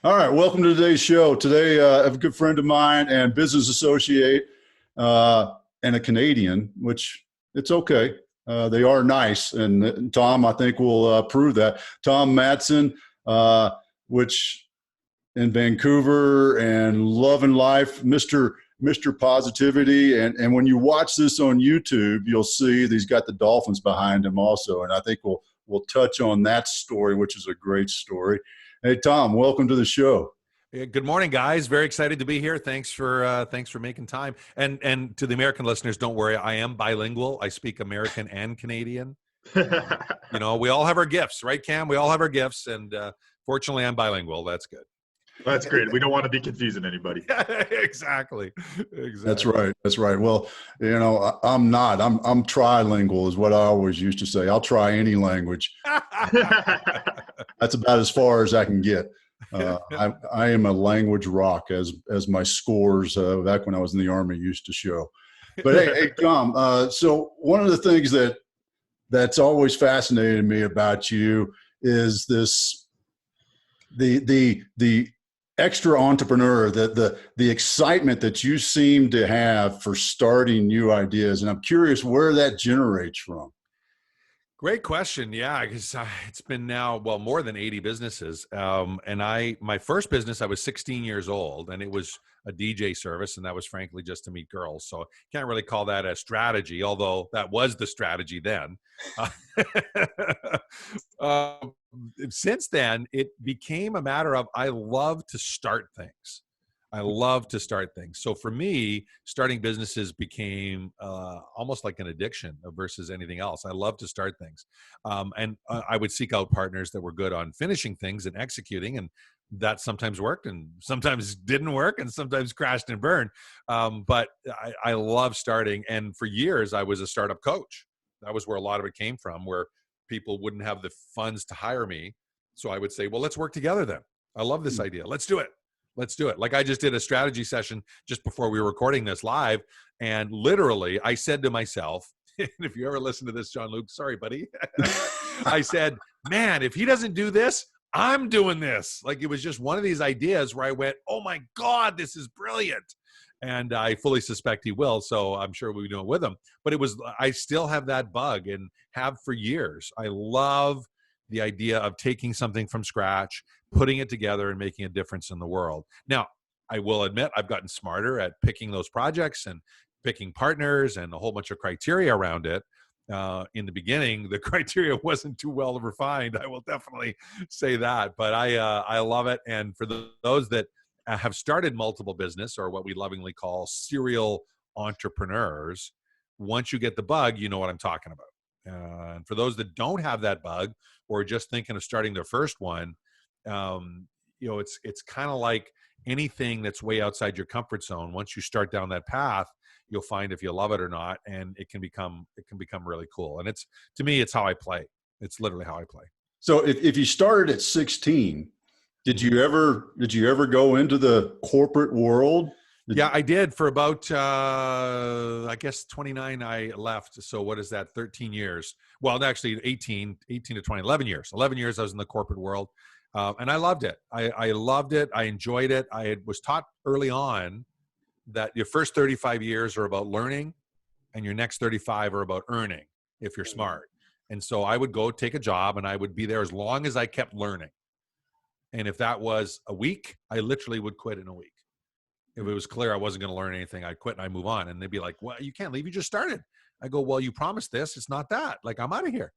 All right, welcome to today's show. Today, I have a good friend of mine and business associate and a Canadian, which it's okay. They are nice. And Tom, I think, will prove that. Tom Matzen, which in Vancouver and loving life, Mr. Positivity. And when you watch this on YouTube, you'll see that he's got the dolphins behind him also. And I think we'll touch on that story, which is a great story. Hey, Tom, welcome to the show. Good morning, guys. Very excited to be here. Thanks for making time. And to the American listeners, don't worry, I am bilingual. I speak American and Canadian. You know, we all have our gifts, right, Cam? We all have our gifts, and fortunately, I'm bilingual. That's good. That's great. We don't want to be confusing anybody. Exactly. That's right. That's right. Well, you know, I'm not. I'm trilingual is what I always used to say. I'll try any language. That's about as far as I can get. I am a language rock, as my scores back when I was in the Army used to show. But hey, Tom. So one of the things that's always fascinated me about you is the extra entrepreneur, the excitement that you seem to have for starting new ideas. And I'm curious where that generates from. Great question. Yeah, because it's been now, well, more than 80 businesses. And my first business, I was 16 years old, and it was a DJ service, and that was frankly just to meet girls. So can't really call that a strategy, although that was the strategy then. Since then, it became a matter of I love to start things. I love to start things. So for me, starting businesses became almost like an addiction versus anything else. I love to start things. And I would seek out partners that were good on finishing things and executing. And that sometimes worked and sometimes didn't work and sometimes crashed and burned. But I love starting. And for years, I was a startup coach. That was where a lot of it came from, where people wouldn't have the funds to hire me. So I would say, well, let's work together then. I love this idea. Let's do it. Let's do it. Like I just did a strategy session just before we were recording this live. And literally I said to myself, and if you ever listen to this, John Luke, sorry, buddy. I said, man, if he doesn't do this, I'm doing this. Like it was just one of these ideas where I went, oh my God, this is brilliant. And I fully suspect he will. So I'm sure we'll be doing it with him. But I still have that bug and have for years. I love the idea of taking something from scratch, putting it together and making a difference in the world. Now, I will admit I've gotten smarter at picking those projects and picking partners and a whole bunch of criteria around it. In the beginning, the criteria wasn't too well refined. I will definitely say that, but I love it. And for those that have started multiple business, or what we lovingly call serial entrepreneurs, once you get the bug, you know what I'm talking about. And for those that don't have that bug or just thinking of starting their first one, you know, it's kind of like anything that's way outside your comfort zone. Once you start down that path, you'll find if you love it or not, and it can become really cool. And to me, it's how I play. It's literally how I play. So if you started at 16, did you ever go into the corporate world? Yeah, I did for about, I guess 29 I left. So what is that, 13 years? Well, actually 18 to 20, 11 years. 11 years I was in the corporate world. And I loved it. I loved it. I enjoyed it. I was taught early on that your first 35 years are about learning and your next 35 are about earning if you're smart. And so I would go take a job and I would be there as long as I kept learning. And if that was a week, I literally would quit in a week. If it was clear I wasn't going to learn anything, I'd quit and I'd move on. And they'd be like, well, you can't leave. You just started. I go, well, you promised this. It's not that. Like, I'm out of here.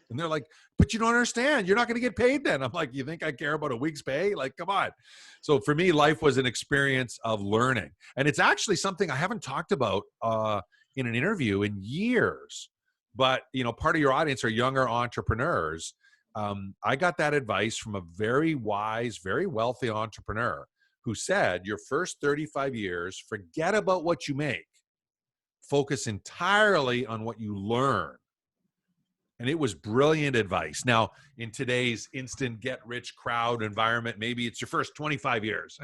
And they're like, but you don't understand. You're not going to get paid then. I'm like, you think I care about a week's pay? Like, come on. So for me, life was an experience of learning. And it's actually something I haven't talked about in an interview in years. But, you know, part of your audience are younger entrepreneurs. I got that advice from a very wise, very wealthy entrepreneur who said, your first 35 years, forget about what you make. Focus entirely on what you learn. And it was brilliant advice. Now, in today's instant get-rich crowd environment, maybe it's your first 25 years.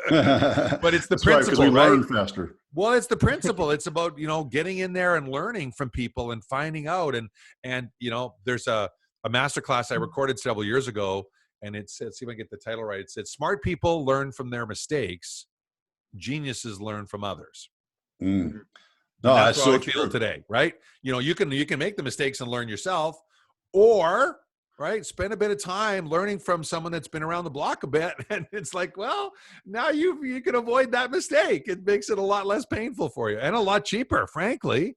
But it's the principle, right? Right? Learn faster. Well, it's the principle. It's about, you know, getting in there and learning from people and finding out. And you know, there's a masterclass I recorded several years ago, And it said, see if I get the title right. It said, "Smart people learn from their mistakes. Geniuses learn from others." Mm. And No, that's that's how so I feel true. today, right? You can make the mistakes and learn yourself, or right, spend a bit of time learning from someone that's been around the block a bit, and it's like, well, now you can avoid that mistake. It makes it a lot less painful for you and a lot cheaper, frankly.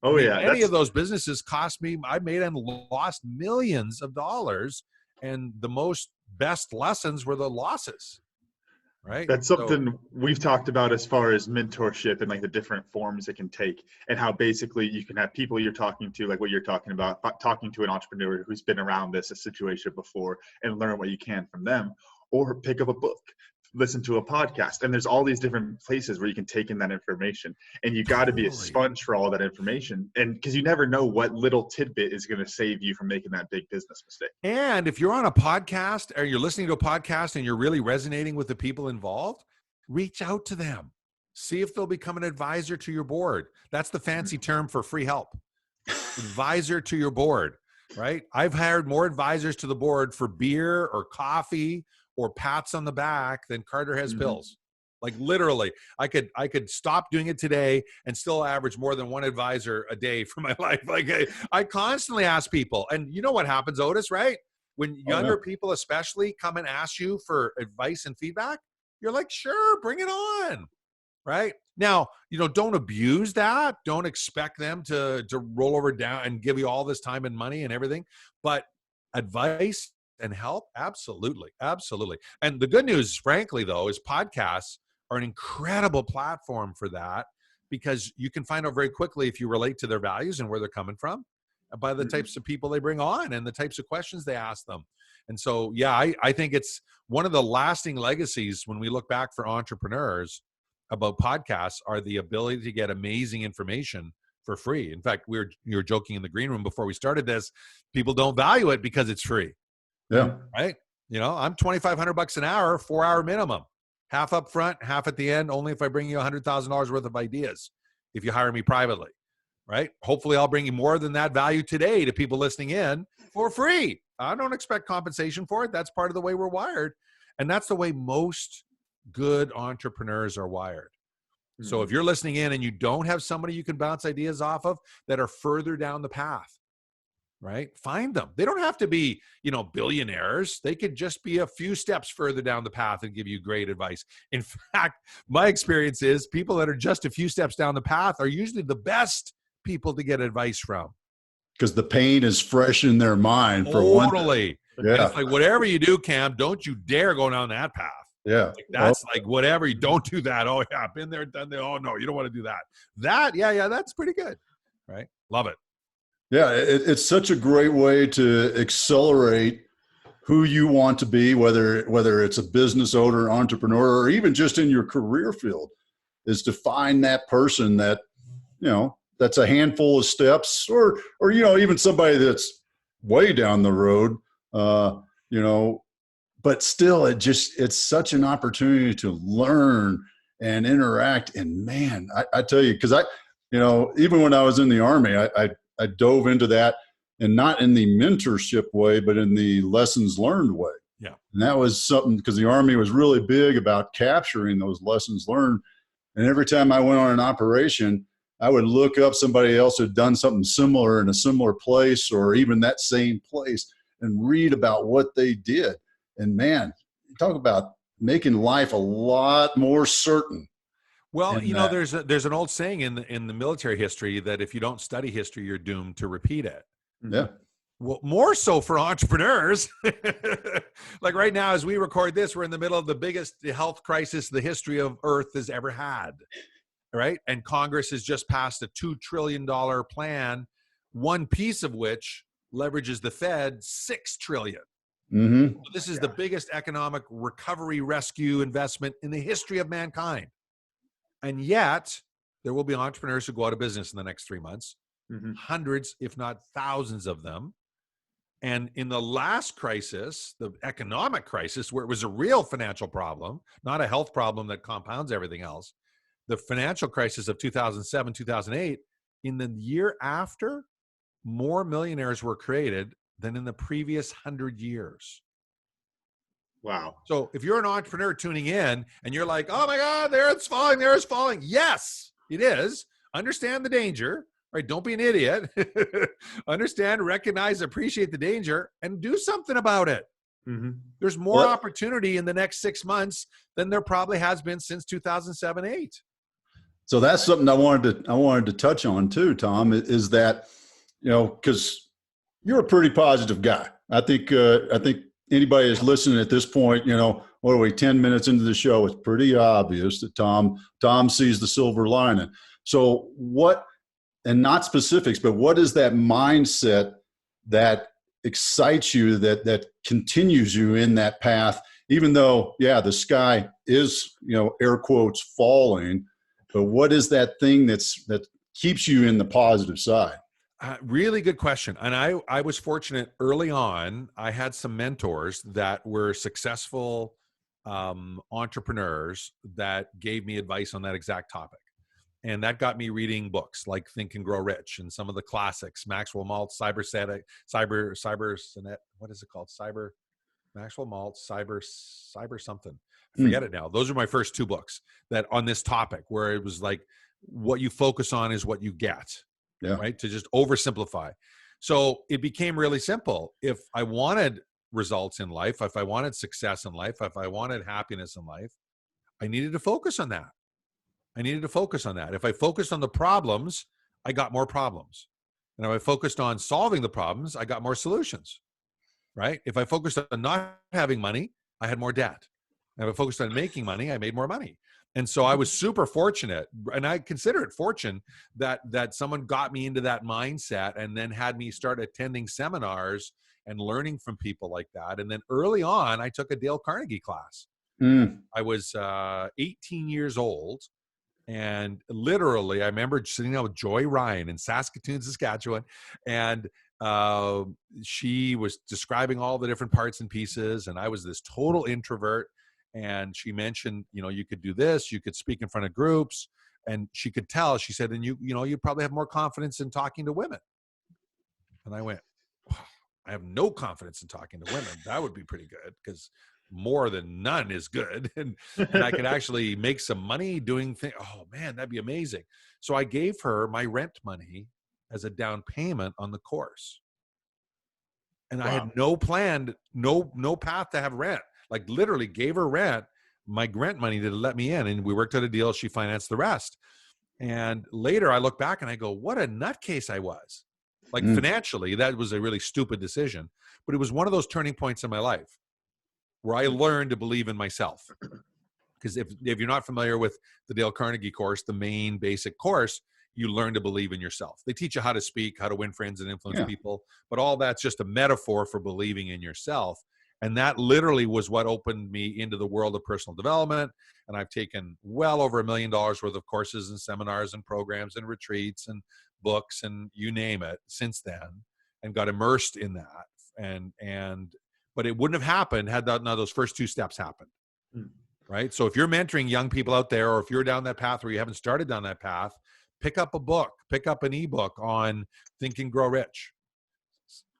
I Oh mean, yeah, many of that's those businesses cost me, I made and lost millions of dollars, and the most best lessons were the losses, right? That's So something we've talked about as far as mentorship and like the different forms it can take, and how basically you can have people you're talking to, like what you're talking about, talking to an entrepreneur who's been around a situation before and learn what you can from them, or pick up a book, listen to a podcast. And there's all these different places where you can take in that information, and you got to be a totally. sponge for all that information. And because you never know what little tidbit is going to save you from making that big business mistake. And if you're on a podcast or you're listening to a podcast and you're really resonating with the people involved, reach out to them. See if they'll become an advisor to your board. That's the fancy term for free help. Advisor to your board, right? I've hired more advisors to the board for beer or coffee or pats on the back than Carter has pills. Like literally, I could stop doing it today and still average more than one advisor a day for my life. Like I constantly ask people, and you know what happens, Otis, right? When younger people especially come and ask you for advice and feedback, you're like, sure, bring it on. Right now, don't abuse that. Don't expect them to roll over down and give you all this time and money and everything. But advice and help, absolutely, absolutely. And the good news, frankly, though, is podcasts are an incredible platform for that, because you can find out very quickly if you relate to their values and where they're coming from by the types of people they bring on and the types of questions they ask them. And so, yeah, I think it's one of the lasting legacies when we look back for entrepreneurs about podcasts are the ability to get amazing information for free. In fact, you were joking in the green room before we started this. People don't value it because it's free. Yeah. Right. I'm $2,500 an hour, 4-hour minimum, half up front, half at the end, only if I bring you $100,000 worth of ideas. If you hire me privately, right? Hopefully I'll bring you more than that value today to people listening in for free. I don't expect compensation for it. That's part of the way we're wired. And that's the way most good entrepreneurs are wired. So if you're listening in and you don't have somebody you can bounce ideas off of that are further down the path, right? Find them. They don't have to be, billionaires. They could just be a few steps further down the path and give you great advice. In fact, my experience is people that are just a few steps down the path are usually the best people to get advice from. Because the pain is fresh in their mind for one thing. Totally. Yeah. And it's like, whatever you do, Cam, don't you dare go down that path. Yeah. Like that's like whatever, you don't do that. Oh yeah, I've been there, done there. Oh no, you don't want to do that. Yeah, that's pretty good. Right? Love it. Yeah, it's such a great way to accelerate who you want to be, whether it's a business owner, entrepreneur, or even just in your career field, is to find that person that, that's a handful of steps, or even somebody that's way down the road, but still it's such an opportunity to learn and interact. And man, I tell you, because even when I was in the Army, I dove into that, and not in the mentorship way, but in the lessons learned way. Yeah. And that was something, because the Army was really big about capturing those lessons learned. And every time I went on an operation, I would look up somebody else who'd done something similar in a similar place, or even that same place, and read about what they did. And man, talk about making life a lot more certain. Well, there's an old saying in the military history that if you don't study history, you're doomed to repeat it. Yeah. Well, more so for entrepreneurs. Like right now, as we record this, we're in the middle of the biggest health crisis the history of Earth has ever had. Right? And Congress has just passed a $2 trillion plan, one piece of which leverages the Fed $6 trillion. Mm-hmm. So this is the biggest economic recovery rescue investment in the history of mankind. And yet, there will be entrepreneurs who go out of business in the next 3 months, hundreds, if not thousands of them. And in the last crisis, the economic crisis, where it was a real financial problem, not a health problem that compounds everything else, the financial crisis of 2007, 2008, in the year after, more millionaires were created than in the previous 100 years. Wow. So if you're an entrepreneur tuning in and you're like, oh my God, there it's falling. Yes, it is. Understand the danger, right? Don't be an idiot. Understand, recognize, appreciate the danger, and do something about it. Mm-hmm. There's more opportunity in the next 6 months than there probably has been since 2007, 8. So that's something I wanted to touch on too, Tom, is that, because you're a pretty positive guy. I think anybody that's listening at this point, what are we, 10 minutes into the show, it's pretty obvious that Tom sees the silver lining. So what, and not specifics, but what is that mindset that excites you, that continues you in that path, even though, the sky is, air quotes, falling, but what is that thing that keeps you in the positive side? Really good question. And I was fortunate early on. I had some mentors that were successful entrepreneurs that gave me advice on that exact topic. And that got me reading books like Think and Grow Rich and some of the classics, Maxwell Maltz, Maxwell Maltz, cyber something. I forget it now. Those are my first 2 books that on this topic, where it was like, what you focus on is what you get. Yeah. Right. To just oversimplify. So it became really simple. If I wanted results in life, if I wanted success in life, if I wanted happiness in life, I needed to focus on that. If I focused on the problems, I got more problems. And if I focused on solving the problems, I got more solutions. Right. If I focused on not having money, I had more debt. And if I focused on making money, I made more money. And so I was super fortunate, and I consider it fortune that someone got me into that mindset and then had me start attending seminars and learning from people like that. And then early on, I took a Dale Carnegie class. I was 18 years old, and literally, I remember sitting down with Joy Ryan in Saskatoon, Saskatchewan, and she was describing all the different parts and pieces, and I was this total introvert. And she mentioned, you could do this, you could speak in front of groups, and she could tell, she said, and you probably have more confidence in talking to women. And I went, I have no confidence in talking to women. That would be pretty good, because more than none is good. And I could actually make some money doing things. Oh man, that'd be amazing. So I gave her my rent money as a down payment on the course. And I had no plan, no path to have rent. Like literally gave her my rent money to let me in, and we worked out a deal. She financed the rest. And later I look back and I go, what a nutcase I was. Like financially, that was a really stupid decision, but it was one of those turning points in my life where I learned to believe in myself. Because if you're not familiar with the Dale Carnegie course, the main basic course, you learn to believe in yourself. They teach you how to speak, how to win friends and influence people, but all that's just a metaphor for believing in yourself. And that literally was what opened me into the world of personal development. And I've taken well over $1 million worth of courses and seminars and programs and retreats and books and you name it since then, and got immersed in that. But it wouldn't have happened had none of those first 2 steps happened. Right. So if you're mentoring young people out there, or if you're down that path or you haven't started down that path, pick up a book, pick up an ebook on Think and Grow Rich,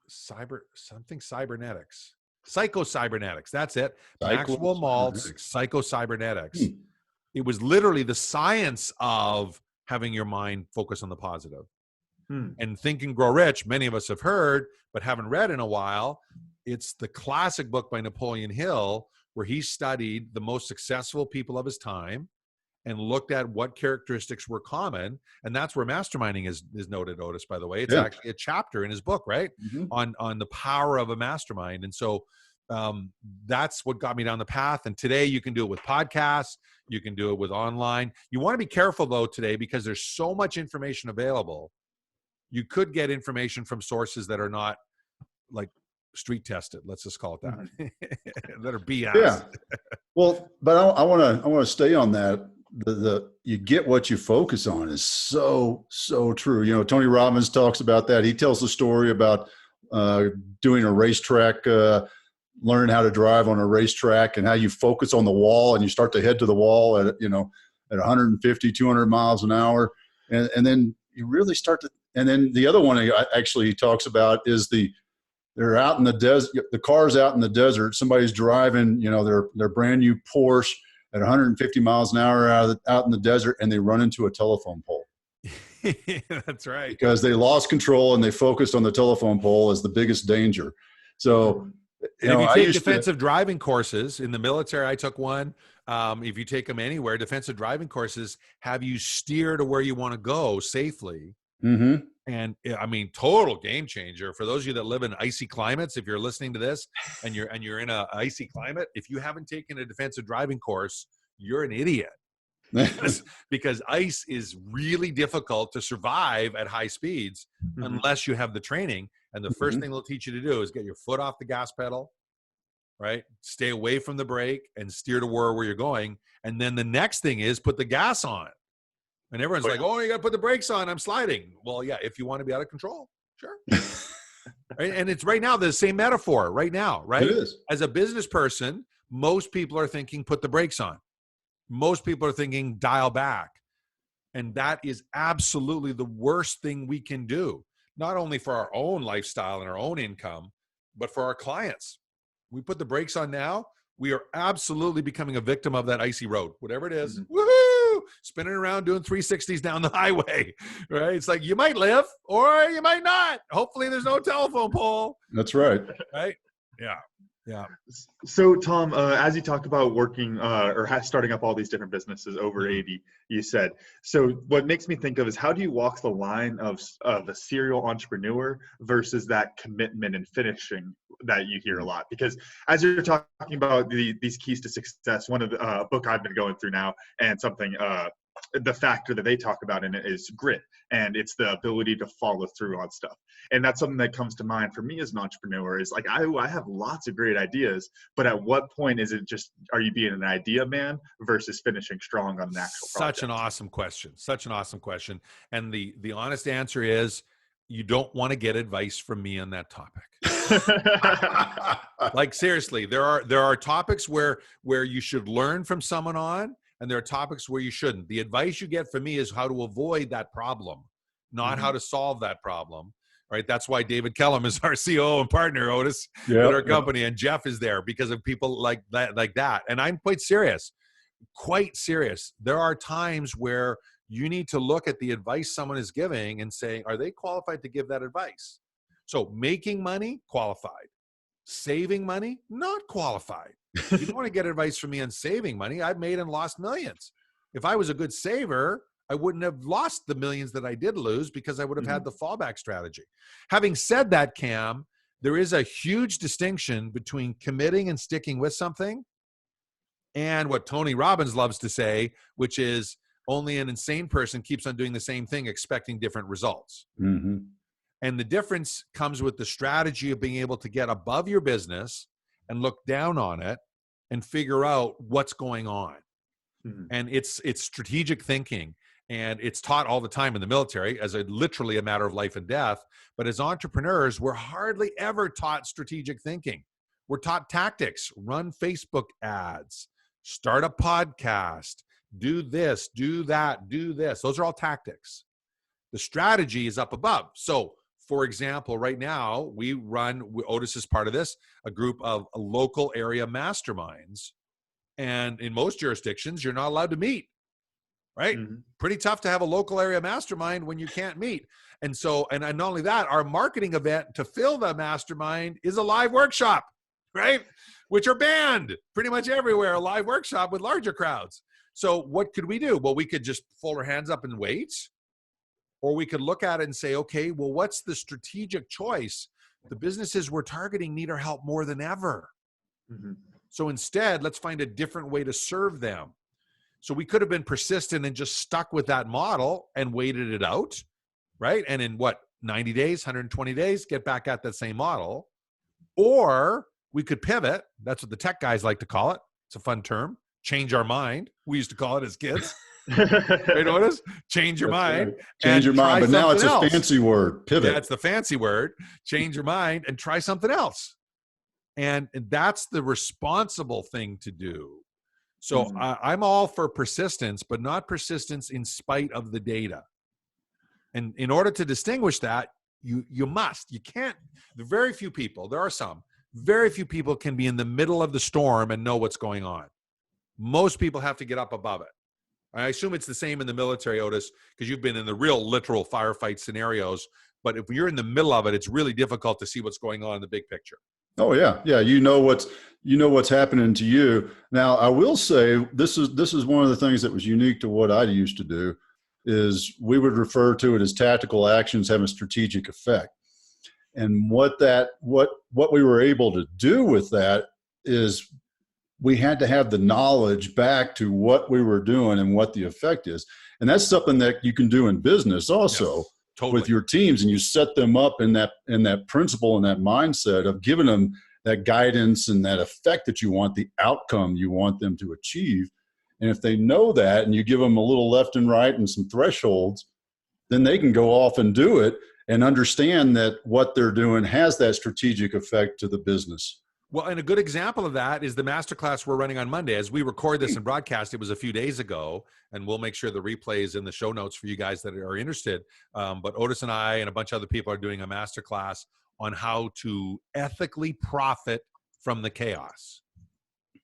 cybernetics. Psycho-cybernetics. That's it. Maxwell Maltz, Psycho-cybernetics. It was literally the science of having your mind focus on the positive. And Think and Grow Rich, many of us have heard, but haven't read in a while. It's the classic book by Napoleon Hill, where he studied the most successful people of his time and looked at what characteristics were common. And that's where masterminding is noted, Otis, by the way. It's actually a chapter in his book, right? On the power of a mastermind. And so that's what got me down the path. And today you can do it with podcasts. You can do it with online. You want to be careful though today, because there's so much information available. You could get information from sources that are not like street tested. Let's just call it that. That are BS. Yeah. Well, but I want to stay on that. The you get what you focus on is so true. Tony Robbins talks about that. He tells the story about doing a racetrack, learning how to drive on a racetrack, and how you focus on the wall and you start to head to the wall at 150, 200 miles an hour, and then you really start to. And then the other one he actually talks about is the They're out in the desert. The car's out in the desert. Somebody's driving, their brand new Porsche at 150 miles an hour out in the desert, and they run into a telephone pole. That's right. Because they lost control and they focused on the telephone pole as the biggest danger. So, and if you take defensive driving courses in the military, I took one. If you take them anywhere, defensive driving courses have you steer to where you want to go safely. Mm-hmm. And I mean, total game changer for those of you that live in icy climates. If you're listening to this and you're in a icy climate, if you haven't taken a defensive driving course, you're an idiot. Because ice is really difficult to survive at high speeds unless you have the training. And the first thing they'll teach you to do is get your foot off the gas pedal, right? Stay away from the brake and steer to where you're going. And then the next thing is put the gas on. And everyone's like, oh, you got to put the brakes on. I'm sliding. Well, yeah, if you want to be out of control, sure. Right? And it's right now the same metaphor right now, right? It is. As a business person, most people are thinking put the brakes on. Most people are thinking dial back. And that is absolutely the worst thing we can do, not only for our own lifestyle and our own income, but for our clients. We put the brakes on now, we are absolutely becoming a victim of that icy road, whatever it is. Woohoo! Spinning around doing 360s down the highway, right? It's like you might live or you might not. Hopefully there's no telephone pole. That's right. Right? Yeah. Yeah. So Tom, as you talk about working starting up all these different businesses over 80, you said, so what makes me think of is how do you walk the line of a serial entrepreneur versus that commitment and finishing that you hear a lot? Because as you're talking about these keys to success, one of the book I've been going through now, and something the factor that they talk about in it is grit, and it's the ability to follow through on stuff. And that's something that comes to mind for me as an entrepreneur is like, I have lots of great ideas, but at what point is it just, are you being an idea man versus finishing strong on an actual project? Such an awesome question. And the honest answer is you don't want to get advice from me on that topic. Like seriously, there are topics where you should learn from someone on, and there are topics where you shouldn't. The advice you get from me is how to avoid that problem, not how to solve that problem, right? That's why David Kellum is our COO and partner, Otis, at our company, and Jeff is there because of people like that. And I'm quite serious. There are times where you need to look at the advice someone is giving and saying, are they qualified to give that advice? So making money, qualified. Saving money, not qualified. You don't want to get advice from me on saving money. I've made and lost millions. If I was a good saver, I wouldn't have lost the millions that I did lose because I would have had the fallback strategy. Having said that, Cam, there is a huge distinction between committing and sticking with something and what Tony Robbins loves to say, which is only an insane person keeps on doing the same thing, expecting different results. Mm-hmm. And the difference comes with the strategy of being able to get above your business and look down on it and figure out what's going on. And it's strategic thinking, and it's taught all the time in the military as literally a matter of life and death. But as entrepreneurs, we're hardly ever taught strategic thinking. We're taught tactics: run Facebook ads, start a podcast, do this, do that, do this. Those are all tactics. The strategy is up above. So for example, right now we run, Otis is part of this, a group of local area masterminds. And in most jurisdictions, you're not allowed to meet, right? Pretty tough to have a local area mastermind when you can't meet. And so, and not only that, our marketing event to fill the mastermind is a live workshop, right? Which are banned pretty much everywhere, a live workshop with larger crowds. So what could we do? Well, we could just fold our hands up and wait. Or we could look at it and say, okay, well, what's the strategic choice? The businesses we're targeting need our help more than ever. So instead, let's find a different way to serve them. So we could have been persistent and just stuck with that model and waited it out, right? And in 90 days, 120 days, get back at that same model. Or we could pivot. That's what the tech guys like to call it. It's a fun term. Change our mind. We used to call it as kids. Right, Otis? Change your mind. Right. Change your mind. But now it's else. A fancy word. Pivot. That's the fancy word. Change your mind and try something else. And that's the responsible thing to do. So I'm all for persistence, but not persistence in spite of the data. And in order to distinguish that, You must. You can't. Very few people, there are some, very few people can be in the middle of the storm and know what's going on. Most people have to get up above it. I assume it's the same in the military, Otis, because you've been in the real literal firefight scenarios. But if you're in the middle of it, it's really difficult to see what's going on in the big picture. Oh yeah. Yeah. You know what's happening to you. Now, I will say this is one of the things that was unique to what I used to do is we would refer to it as tactical actions having strategic effect. And what we were able to do with that is we had to have the knowledge back to what we were doing and what the effect is. And that's something that you can do in business also. Yes. Totally. With your teams, and you set them up in that principle and that mindset of giving them that guidance and that effect that you want, the outcome you want them to achieve. And if they know that and you give them a little left and right and some thresholds, then they can go off and do it and understand that what they're doing has that strategic effect to the business. Well, and a good example of that is the masterclass we're running on Monday. As we record this and broadcast, it was a few days ago, and we'll make sure the replay is in the show notes for you guys that are interested. But Otis and I and a bunch of other people are doing a masterclass on how to ethically profit from the chaos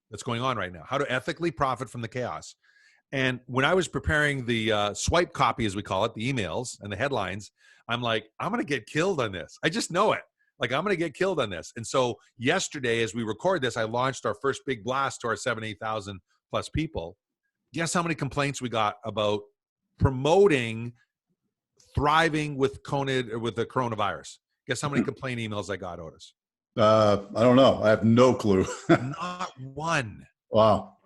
that's going on right now, how to ethically profit from the chaos. And when I was preparing the swipe copy, as we call it, the emails and the headlines, I'm like, I'm going to get killed on this. I just know it. Like, I'm going to get killed on this. And so yesterday, as we record this, I launched our first big blast to our 8,000 plus people. Guess how many complaints we got about promoting thriving with the coronavirus? Guess how many complaint emails I got, Otis? I don't know. I have no clue. Not one. Wow.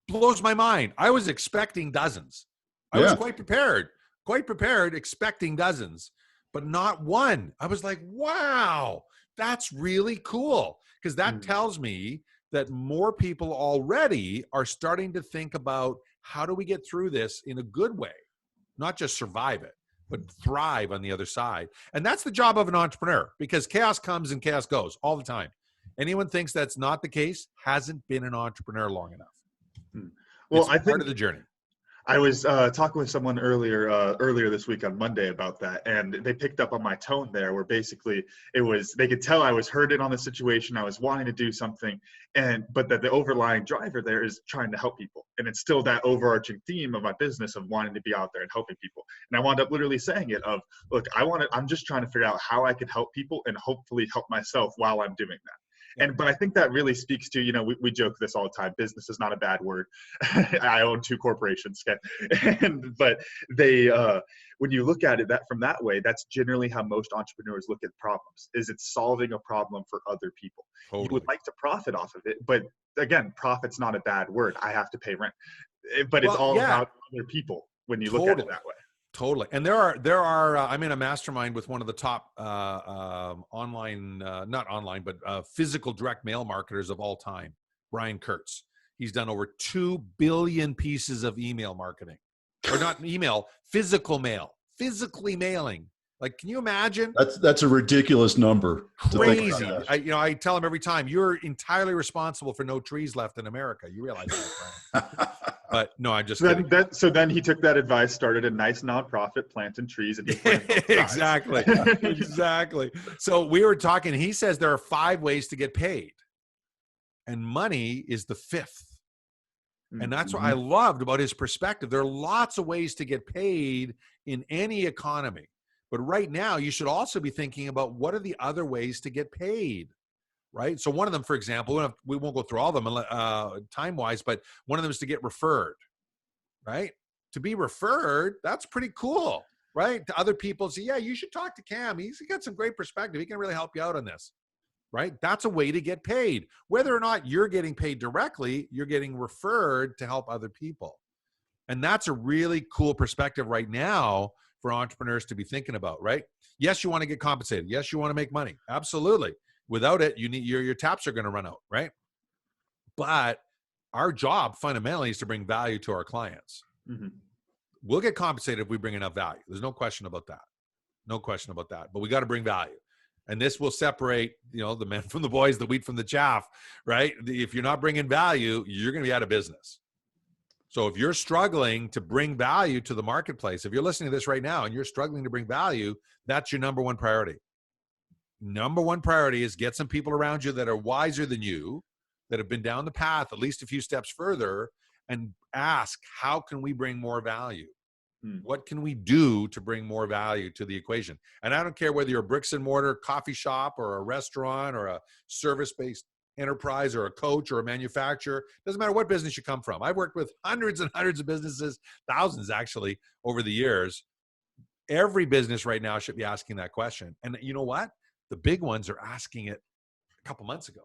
Blows my mind. I was expecting dozens. I was quite prepared, expecting dozens. But not one. I was like, wow, that's really cool. Because that tells me that more people already are starting to think about how do we get through this in a good way, not just survive it, but thrive on the other side. And that's the job of an entrepreneur, because chaos comes and chaos goes all the time. Anyone thinks that's not the case hasn't been an entrepreneur long enough. Well, it's part of the journey. I was talking with someone earlier this week on Monday about that, and they picked up on my tone there, where basically they could tell I was hurting on the situation, I was wanting to do something, but that the overlying driver there is trying to help people, and it's still that overarching theme of my business of wanting to be out there and helping people. And I wound up literally saying it of, look, I'm just trying to figure out how I could help people and hopefully help myself while I'm doing that. But I think that really speaks to, we joke this all the time. Business is not a bad word. I own 2 corporations, but they, when you look at it from that way, that's generally how most entrepreneurs look at problems. Is it's solving a problem for other people. Totally. You would like to profit off of it, but again, profit's not a bad word. I have to pay rent, but it's all about other people when you look at it that way. Totally. And there are I'm in a mastermind with one of the top online, not online, but physical direct mail marketers of all time, Brian Kurtz. He's done over 2 billion pieces of email marketing, or not email, physical mail, physically mailing. Like, can you imagine? That's a ridiculous number. Crazy. I tell him every time, you're entirely responsible for no trees left in America. You realize that, right? But no, I'm just kidding. So then he took that advice, started a nice nonprofit, planting trees. And Exactly. Exactly. So we were talking, he says there are 5 ways to get paid, and money is the 5th. And that's what I loved about his perspective. There are lots of ways to get paid in any economy. But right now, you should also be thinking about what are the other ways to get paid, right? So one of them, for example, we won't go through all of them time-wise, but one of them is to get referred, right? To be referred, that's pretty cool, right? To other people, say, yeah, you should talk to Cam. He's got some great perspective. He can really help you out on this, right? That's a way to get paid. Whether or not you're getting paid directly, you're getting referred to help other people. And that's a really cool perspective right now for entrepreneurs to be thinking about, right? Yes, you want to get compensated. Yes, you want to make money. Absolutely. Without it, you need your taps are going to run out, right? But our job fundamentally is to bring value to our clients. We'll get compensated if we bring enough value. There's no question about that. No question about that. But we got to bring value. And this will separate, the men from the boys, the wheat from the chaff, right? If you're not bringing value, you're going to be out of business. So if you're struggling to bring value to the marketplace, if you're listening to this right now and you're struggling to bring value, that's your number one priority. Number one priority is get some people around you that are wiser than you, that have been down the path at least a few steps further, and ask, how can we bring more value? What can we do to bring more value to the equation? And I don't care whether you're a bricks and mortar coffee shop or a restaurant or a service-based enterprise or a coach or a manufacturer. Doesn't matter what business you come from. I've worked with hundreds and hundreds of businesses, thousands actually, over the years. Every business right now should be asking that question. And you know what? The big ones are asking it a couple months ago.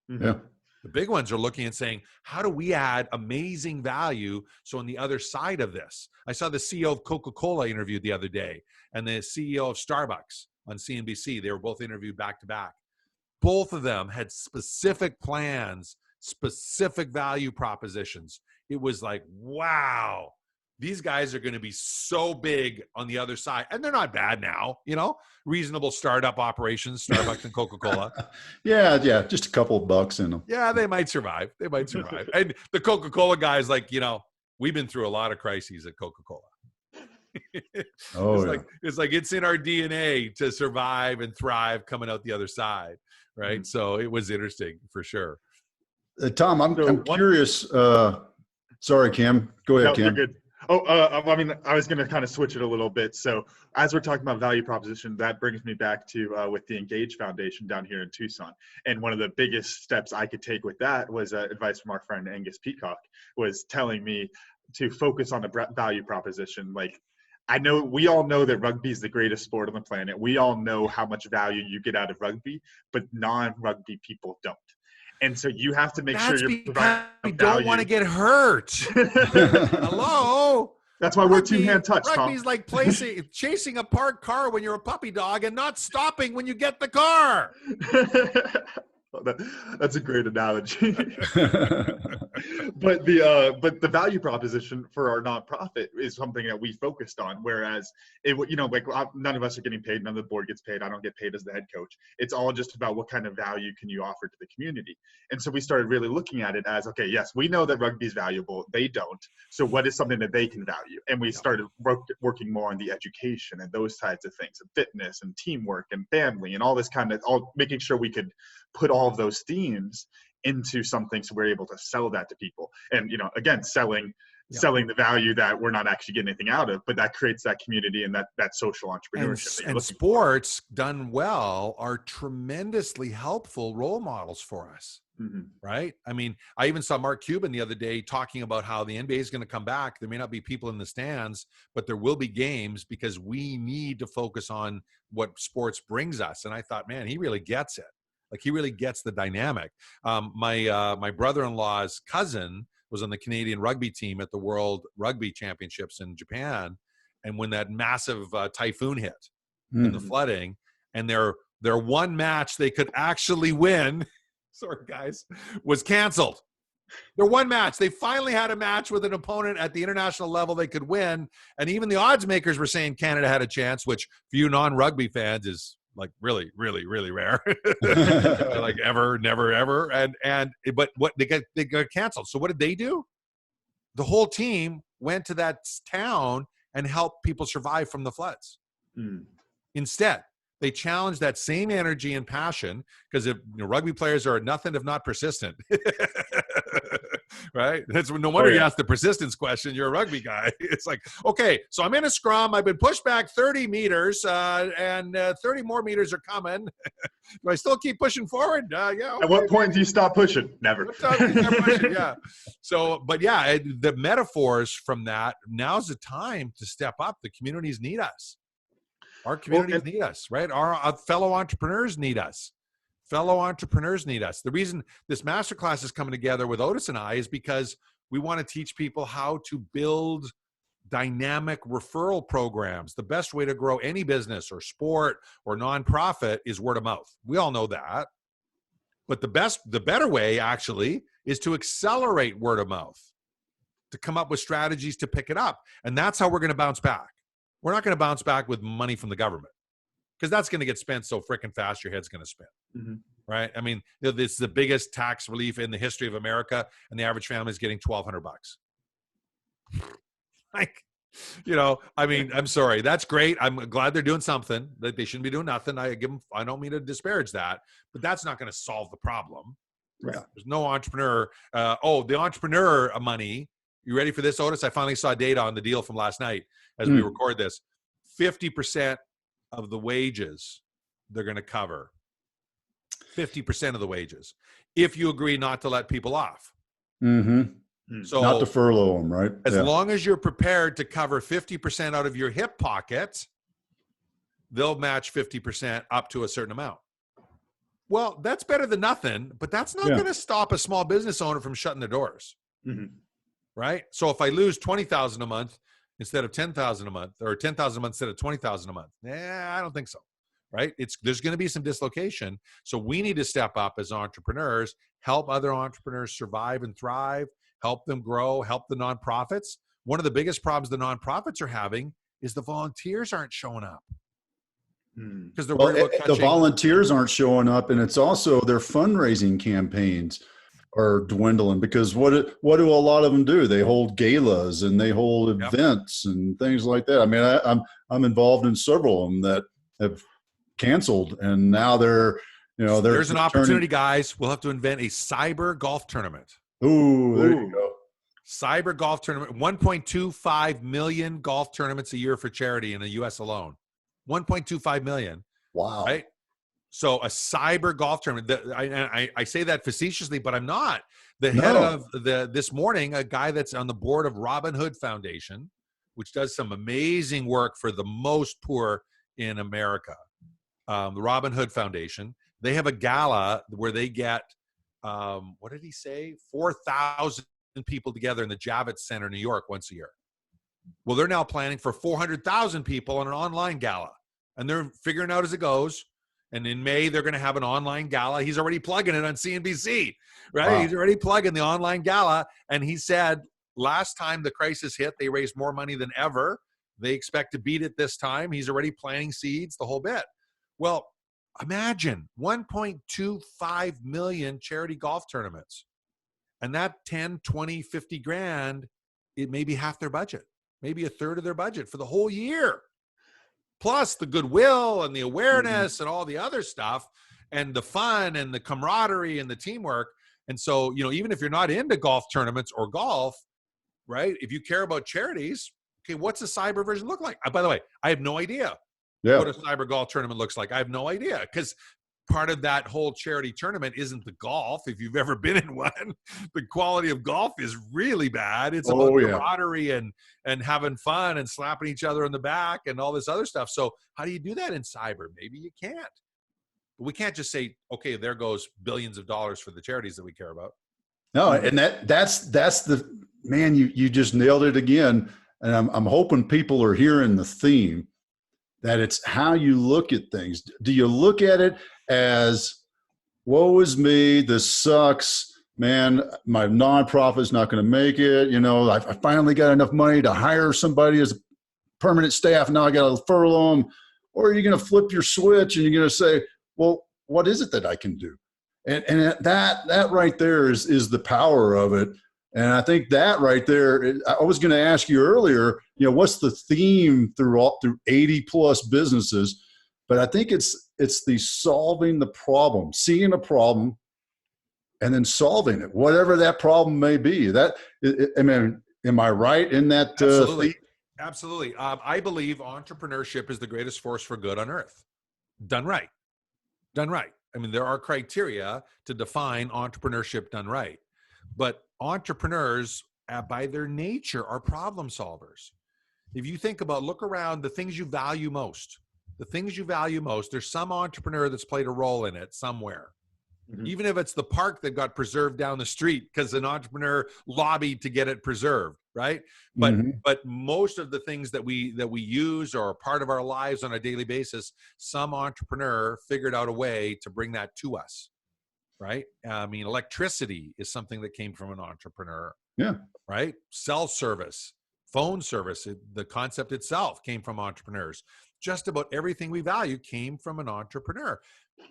Yeah. The big ones are looking and saying, how do we add amazing value? So on the other side of this, I saw the CEO of Coca-Cola interviewed the other day and the CEO of Starbucks on CNBC. They were both interviewed back to back. Both of them had specific plans, specific value propositions. It was like, wow, these guys are going to be so big on the other side. And they're not bad now, reasonable startup operations, Starbucks and Coca-Cola. Yeah. Just a couple of bucks in them. Yeah, they might survive. And the Coca-Cola guys, we've been through a lot of crises at Coca-Cola. It's in our DNA to survive and thrive coming out the other side, right? Mm-hmm. So it was interesting for sure. Tom, I'm curious. Sorry, Cam. Go ahead, Cam. You're good. I was going to kind of switch it a little bit. So as we're talking about value proposition, that brings me back to with the Engage Foundation down here in Tucson. And one of the biggest steps I could take with that was advice from our friend Angus Peacock, was telling me to focus on the value proposition. We all know that rugby is the greatest sport on the planet. We all know how much value you get out of rugby, but non-rugby people don't. And so you have to make sure you're providing we don't want to get hurt. Hello? That's why we're two-hand touch, Tom. Rugby's like chasing a parked car when you're a puppy dog and not stopping when you get the car. That's a great analogy. But the value proposition for our nonprofit is something that we focused on. Whereas none of us are getting paid, none of the board gets paid. I don't get paid as the head coach. It's all just about what kind of value can you offer to the community. And so we started really looking at it as, okay, yes, we know that rugby is valuable. They don't. So what is something that they can value? And we started working more on the education and those types of things, and fitness and teamwork and family and all this making sure we could put all of those themes into something so we're able to sell that to people. And again, selling the value that we're not actually getting anything out of, but that creates that community and that social entrepreneurship. And sports done well are tremendously helpful role models for us. Mm-hmm. Right? I mean, I even saw Mark Cuban the other day talking about how the NBA is going to come back. There may not be people in the stands, but there will be games because we need to focus on what sports brings us. And I thought, man, he really gets it. He really gets the dynamic. My brother-in-law's cousin was on the Canadian rugby team at the World Rugby Championships in Japan. And when that massive typhoon hit and the flooding, and their one match they could actually win, sorry guys, was canceled. Their one match. They finally had a match with an opponent at the international level they could win. And even the odds makers were saying Canada had a chance, which for you non-rugby fans is really, really, really rare. Ever, never, ever. But what they got canceled. So what did they do? The whole team went to that town and helped people survive from the floods. Instead, they challenged that same energy and passion, because if rugby players are nothing if not persistent. Right? That's no wonder you ask the persistence question. You're a rugby guy. It's like, okay, so I'm in a scrum. I've been pushed back 30 meters and 30 more meters are coming. Do I still keep pushing forward? Yeah. Okay. At what point do you stop pushing? Never. Yeah. So, but yeah, the metaphors from that, now's the time to step up. The communities need us. Our communities need us, right? Our fellow entrepreneurs need us. The reason this masterclass is coming together with Otis and I is because we want to teach people how to build dynamic referral programs. The best way to grow any business or sport or nonprofit is word of mouth. We all know that. But the better way actually is to accelerate word of mouth, to come up with strategies to pick it up. And that's how we're going to bounce back. We're not going to bounce back with money from the government, because that's going to get spent so freaking fast your head's going to spin. Mm-hmm. Right? I mean, it's the biggest tax relief in the history of America, and the average family is getting $1,200. Like, I mean, I'm sorry. That's great. I'm glad they're doing something. That they shouldn't be doing nothing. I don't mean to disparage that, but that's not going to solve the problem. Yeah. There's no entrepreneur. The entrepreneur money. You ready for this, Otis? I finally saw data on the deal from last night as we record this. 50% of the wages they're going to cover. 50% of the wages, if you agree not to let people off. So not to furlough them, right? As long as you're prepared to cover 50% out of your hip pocket, they'll match 50% up to a certain amount. Well, that's better than nothing, but that's not going to stop a small business owner from shutting their doors. Right? So if I lose $20,000 a month instead of $10,000 a month, or $10,000 a month instead of $20,000 a month, I don't think so. Right? There's going to be some dislocation. So we need to step up as entrepreneurs, help other entrepreneurs survive and thrive, help them grow, help the nonprofits. One of the biggest problems the nonprofits are having is the volunteers aren't showing up. Because they're worried about the volunteers aren't showing up, and it's also their fundraising campaigns are dwindling, because what do a lot of them do? They hold galas and they hold events and things like that. I mean, I'm involved in several of them that have canceled, and now there's an opportunity, guys. We'll have to invent a cyber golf tournament. Ooh, there you go. Cyber golf tournament. 1.25 million golf tournaments a year for charity in the U.S. alone. 1.25 million. Wow. Right? So a cyber golf tournament. I say that facetiously, but I'm not. Head of this morning, a guy that's on the board of Robin Hood Foundation, which does some amazing work for the most poor in America. The Robin Hood Foundation, they have a gala where they get, what did he say? 4,000 people together in the Javits Center, New York, once a year. Well, they're now planning for 400,000 people on an online gala, and they're figuring out as it goes. And in May, they're going to have an online gala. He's already plugging it on CNBC, right? Wow. He's already plugging the online gala. And he said last time the crisis hit, they raised more money than ever. They expect to beat it this time. He's already planting seeds, the whole bit. Well, imagine 1.25 million charity golf tournaments. And that 10, 20, 50 grand, it may be half their budget, maybe a third of their budget for the whole year. Plus the goodwill and the awareness and all the other stuff and the fun and the camaraderie and the teamwork. And so, even if you're not into golf tournaments or golf, right? If you care about charities, okay, what's a cyber version look like? By the way, I have no idea what a cyber golf tournament looks like. I have no idea, because part of that whole charity tournament isn't the golf. If you've ever been in one, the quality of golf is really bad. It's about camaraderie and having fun and slapping each other on the back and all this other stuff. So how do you do that in cyber? Maybe you can't. But we can't just say, okay, there goes billions of dollars for the charities that we care about. No, and that's the, man, you just nailed it again. And I'm hoping people are hearing the theme, that it's how you look at things. Do you look at it as, woe is me, this sucks, man, my nonprofit's not going to make it, I finally got enough money to hire somebody as a permanent staff, now I got to furlough them? Or are you going to flip your switch and you're going to say, well, what is it that I can do? And that right there is the power of it. And I think that right there, I was going to ask you earlier, what's the theme through 80 plus businesses? But I think it's the solving the problem, seeing a problem, and then solving it, whatever that problem may be. Am I right in that? Absolutely. Absolutely. I believe entrepreneurship is the greatest force for good on earth. Done right. Done right. I mean, there are criteria to define entrepreneurship done right. But entrepreneurs, by their nature, are problem solvers. If you think about, look around, the things you value most, there's some entrepreneur that's played a role in it somewhere. Even if it's the park that got preserved down the street because an entrepreneur lobbied to get it preserved, right? But most of the things that we use or are part of our lives on a daily basis, some entrepreneur figured out a way to bring that to us. Right? I mean, electricity is something that came from an entrepreneur. Yeah. Right? Cell service, phone service, the concept itself came from entrepreneurs. Just about everything we value came from an entrepreneur.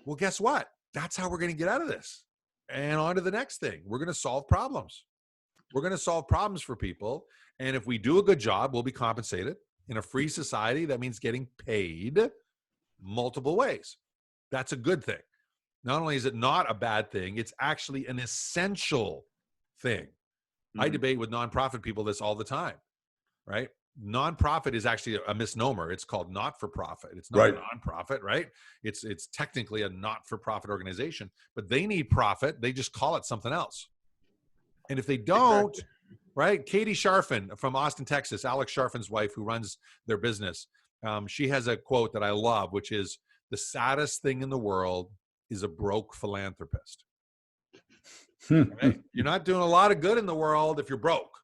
Well, guess what? That's how we're going to get out of this. And on to the next thing. We're going to solve problems. We're going to solve problems for people. And if we do a good job, we'll be compensated. In a free society, that means getting paid multiple ways. That's a good thing. Not only is it not a bad thing, it's actually an essential thing. I debate with nonprofit people this all the time, right? Nonprofit is actually a misnomer. It's called not-for-profit. It's not a nonprofit, right? It's technically a not-for-profit organization, but they need profit. They just call it something else. And if they don't, right? Katie Sharfin from Austin, Texas, Alex Sharfin's wife who runs their business, she has a quote that I love, which is, the saddest thing in the world is a broke philanthropist. Right? You're not doing a lot of good in the world if you're broke.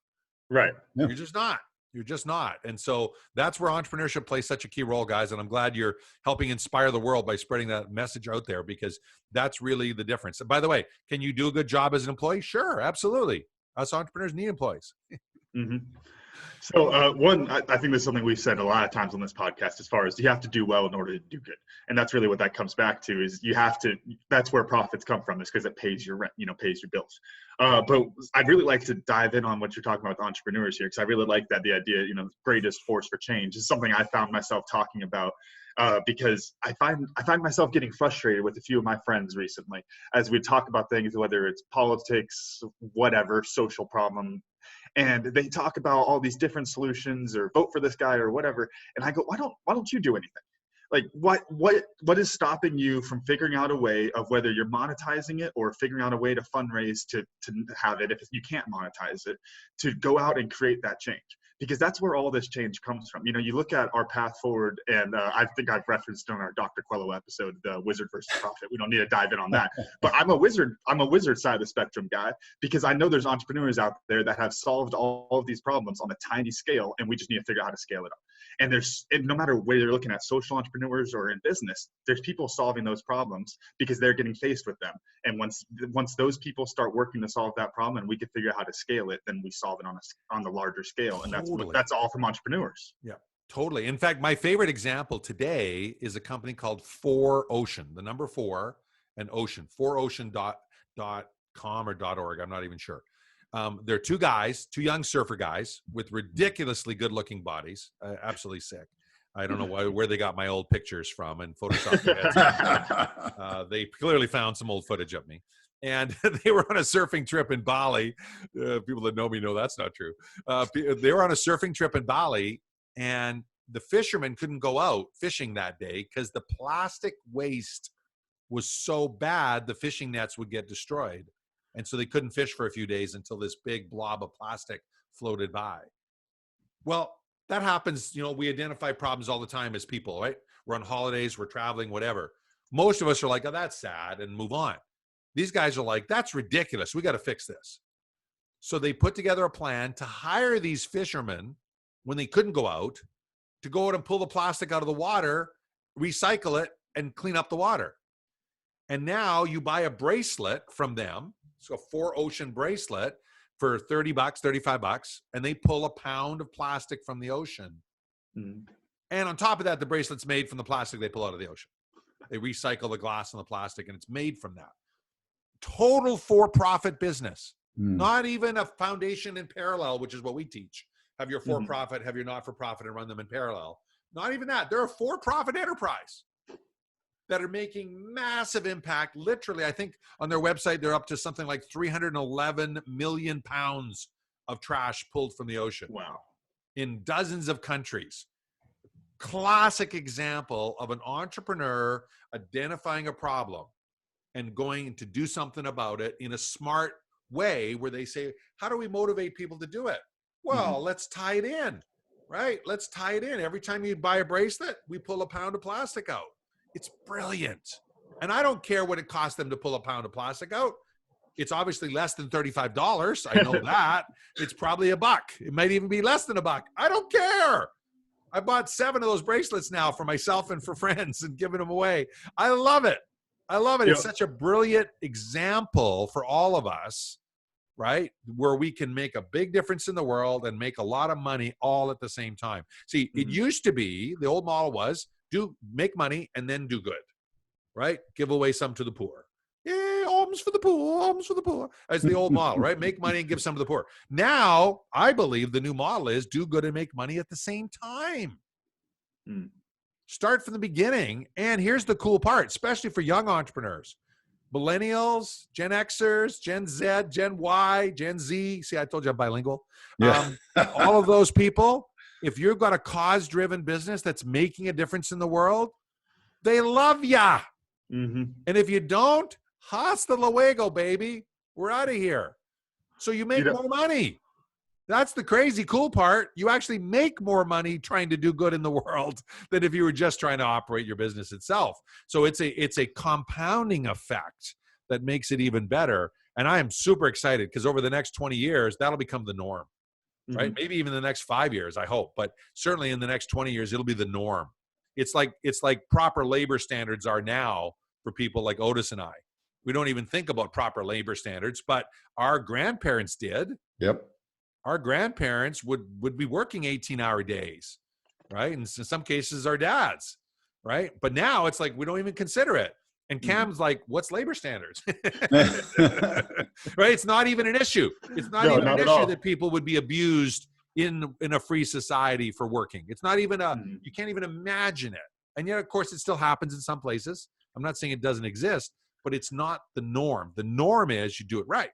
Right. Yeah. You're just not. You're just not. And so that's where entrepreneurship plays such a key role, guys. And I'm glad you're helping inspire the world by spreading that message out there, because that's really the difference. And by the way, can you do a good job as an employee? Sure, absolutely. Us entrepreneurs need employees. So I think this is something we've said a lot of times on this podcast, as far as you have to do well in order to do good. And that's really what that comes back to, is you have to, that's where profits come from, is because it pays your rent, pays your bills. But I'd really like to dive in on what you're talking about with entrepreneurs here, because I really like that the idea, the greatest force for change is something I found myself talking about. Because I find myself getting frustrated with a few of my friends recently as we talk about things, whether it's politics, whatever, social problem, and they talk about all these different solutions or vote for this guy or whatever, and I go, why don't you do anything? Like, what is stopping you from figuring out a way of whether you're monetizing it or figuring out a way to fundraise to have it, if you can't monetize it, to go out and create that change? Because that's where all this change comes from. You look at our path forward, and I think I've referenced on our Dr. Quello episode, the wizard versus prophet. We don't need to dive in on that. But I'm a wizard side of the spectrum guy, because I know there's entrepreneurs out there that have solved all of these problems on a tiny scale, and we just need to figure out how to scale it up. And no matter whether you're looking at social entrepreneurs or in business, there's people solving those problems because they're getting faced with them. And once those people start working to solve that problem, and we can figure out how to scale it, then we solve it on the larger scale. And that's all from entrepreneurs. Yeah, totally. In fact, my favorite example today is a company called 4Ocean, the number 4 and Ocean, 4ocean.com or .org. I'm not even sure. They're two young surfer guys with ridiculously good looking bodies. Absolutely sick. I don't know where they got my old pictures from and photoshopped it. They clearly found some old footage of me. And they were on a surfing trip in Bali. People that know me know that's not true. They were on a surfing trip in Bali, and the fishermen couldn't go out fishing that day because the plastic waste was so bad the fishing nets would get destroyed. And so they couldn't fish for a few days until this big blob of plastic floated by. Well, that happens. We identify problems all the time as people, right? We're on holidays, we're traveling, whatever. Most of us are like, oh, that's sad, and move on. These guys are like, that's ridiculous. We got to fix this. So they put together a plan to hire these fishermen when they couldn't go out, to go out and pull the plastic out of the water, recycle it, and clean up the water. And now you buy a bracelet from them. So a 4Ocean bracelet for $30, $35, and they pull a pound of plastic from the ocean. Mm-hmm. And on top of that, the bracelet's made from the plastic they pull out of the ocean. They recycle the glass and the plastic, and it's made from that. Total for-profit business. Not even a foundation in parallel, which is what we teach. Have your for-profit, have your not-for-profit, and run them in parallel. Not even that. They're a for-profit enterprise that are making massive impact. Literally, I think on their website, they're up to something like 311 million pounds of trash pulled from the ocean. Wow. In dozens of countries. Classic example of an entrepreneur identifying a problem and going to do something about it in a smart way, where they say, how do we motivate people to do it? Well, let's tie it in, right? Let's tie it in. Every time you buy a bracelet, we pull a pound of plastic out. It's brilliant. And I don't care what it costs them to pull a pound of plastic out. It's obviously less than $35. I know that. It's probably $1. It might even be less than $1. I don't care. I bought 7 of those bracelets now for myself and for friends and giving them away. I love it. I love it. It's such a brilliant example for all of us, right? Where we can make a big difference in the world and make a lot of money all at the same time. See, it used to be, the old model was make money and then do good, right? Give away some to the poor. Yeah, alms for the poor, alms for the poor. That's the old model, right? Make money and give some to the poor. Now, I believe the new model is do good and make money at the same time. Start from the beginning. And here's the cool part, especially for young entrepreneurs. Millennials, Gen Xers, Gen Z, Gen Y, Gen Z. See, I told you I'm bilingual. Yeah. All of those people, if you've got a cause-driven business that's making a difference in the world, they love ya. And if you don't, hasta luego, baby. We're out of here. So you make more money. That's the crazy cool part. You actually make more money trying to do good in the world than if you were just trying to operate your business itself. So it's a compounding effect that makes it even better. And I am super excited because over the next 20 years, that'll become the norm, right? Maybe even the next 5 years, I hope, but certainly in the next 20 years, it'll be the norm. It's like proper labor standards are now for people like Otis and I. We don't even think about proper labor standards, but our grandparents did. Yep. Our grandparents would be working 18-hour days, right? And in some cases, our dads, right? But now it's like we don't even consider it. And Cam's like, what's labor standards? Right? It's not even an issue. It's not even an issue that people would be abused in a free society for working. It's not even you can't even imagine it. And yet, of course, it still happens in some places. I'm not saying it doesn't exist, but it's not the norm. The norm is you do it right.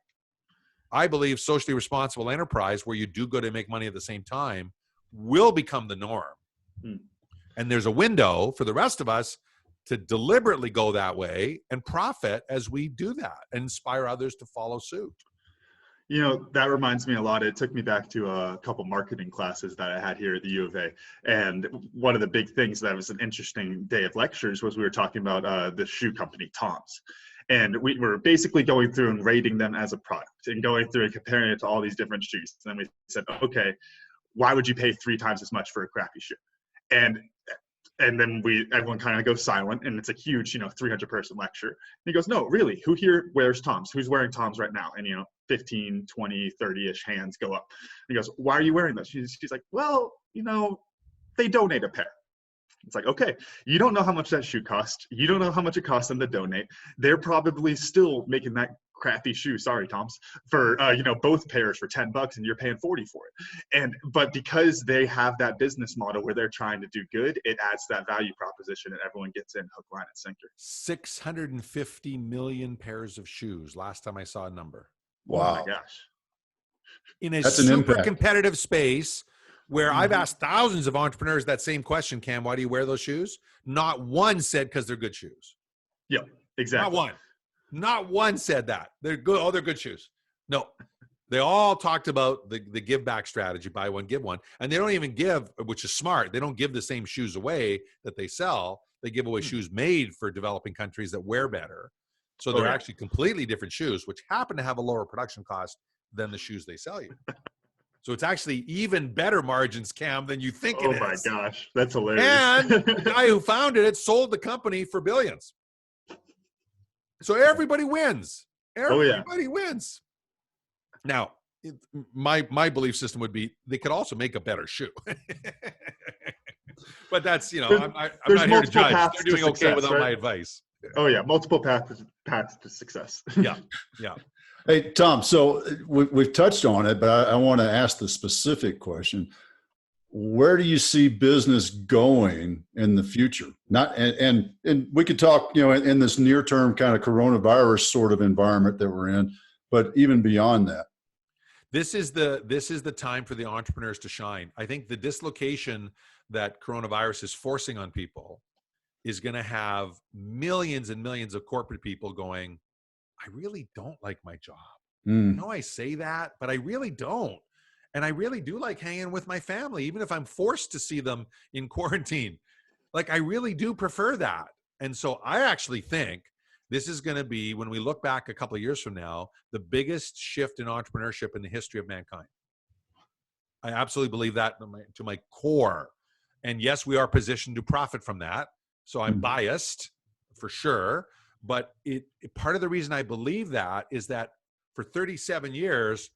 I believe socially responsible enterprise where you do good and make money at the same time will become the norm. And there's a window for the rest of us to deliberately go that way and profit as we do that and inspire others to follow suit. You know, that reminds me a lot. It took me back to a couple marketing classes that I had here at the U of A. And one of the big things that was an interesting day of lectures was we were talking about the shoe company, Tom's. And we were basically going through and rating them as a product and going through and comparing it to all these different shoes. And then we said, okay, why would you pay 3 times as much for a crappy shoe? And then everyone kind of goes silent, and it's a huge, 300-person lecture. And he goes, no, really, who here wears Toms? Who's wearing Toms right now? And, 15, 20, 30-ish hands go up. And he goes, why are you wearing those? She's like, well, they donate a pair. It's like, okay, you don't know how much that shoe cost. You don't know how much it costs them to donate. They're probably still making that crappy shoe, sorry, Toms, for, both pairs for $10 and you're paying 40 for it. But because they have that business model where they're trying to do good, it adds that value proposition and everyone gets in hook, line, and sinker. 650 million pairs of shoes. Last time I saw a number. Wow. Oh my gosh. In a super competitive space, where I've asked thousands of entrepreneurs that same question, Cam, why do you wear those shoes? Not one said because they're good shoes. Yep, exactly. Not one said that. They're good. Oh, they're good shoes. No, they all talked about the give back strategy, buy one, give one. And they don't even give, which is smart. They don't give the same shoes away that they sell. They give away shoes made for developing countries that wear better. So they're actually completely different shoes, which happen to have a lower production cost than the shoes they sell you. So it's actually even better margins, Cam, than you think it is. Oh my gosh, that's hilarious. And the guy who founded it sold the company for billions. So everybody wins. Everybody wins. Now, my belief system would be they could also make a better shoe. But that's, I'm not here to judge. They're doing okay without my advice. Oh yeah, multiple paths to success. Yeah. Hey, Tom, so we've touched on it, but I want to ask the specific question. Where do you see business going in the future? And we could talk, in this near term kind of coronavirus sort of environment that we're in, but even beyond that. This is the time for the entrepreneurs to shine. I think the dislocation that coronavirus is forcing on people is going to have millions and millions of corporate people going, I really don't like my job. I say that, but I really don't. And I really do like hanging with my family, even if I'm forced to see them in quarantine. Like, I really do prefer that. And so I actually think this is going to be, when we look back a couple of years from now, the biggest shift in entrepreneurship in the history of mankind. I absolutely believe that to my core. And yes, we are positioned to profit from that. So I'm biased for sure. But part of the reason I believe that is that for 37 years,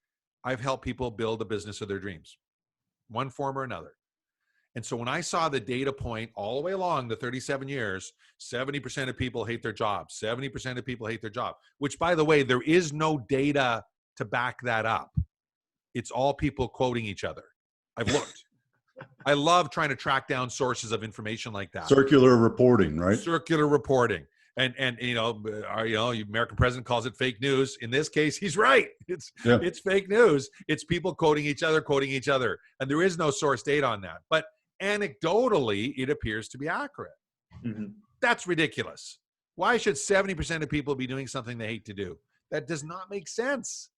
I've helped people build a business of their dreams, one form or another. And so when I saw the data point all the way along the 37 years, 70% of people hate their job, 70% of people hate their job, which, by the way, there is no data to back that up. It's all people quoting each other. I've looked. I love trying to track down sources of information like that. Circular reporting, right? Circular reporting. And the American president calls it fake news. In this case, he's right. It's fake news. It's people quoting each other. And there is no source data on that. But anecdotally, it appears to be accurate. Mm-hmm. That's ridiculous. Why should 70% of people be doing something they hate to do? That does not make sense.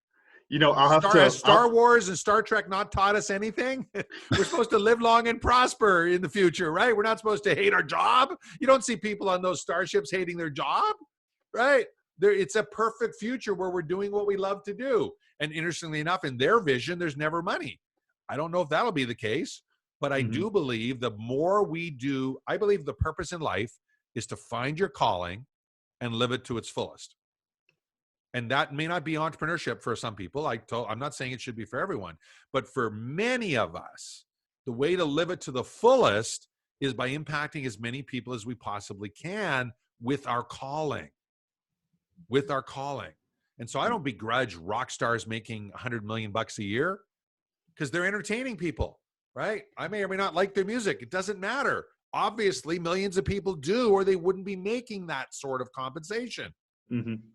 Star Wars and Star Trek not taught us anything? We're supposed to live long and prosper in the future, right? We're not supposed to hate our job. You don't see people on those starships hating their job, right? It's a perfect future where we're doing what we love to do. And interestingly enough, in their vision, there's never money. I don't know if that'll be the case, but I do believe the more we do, I believe the purpose in life is to find your calling and live it to its fullest. And that may not be entrepreneurship for some people. I'm not saying it should be for everyone, but for many of us, the way to live it to the fullest is by impacting as many people as we possibly can with our calling. And so I don't begrudge rock stars making $100 million a year because they're entertaining people, right? I may or may not like their music. It doesn't matter. Obviously, millions of people do, or they wouldn't be making that sort of compensation,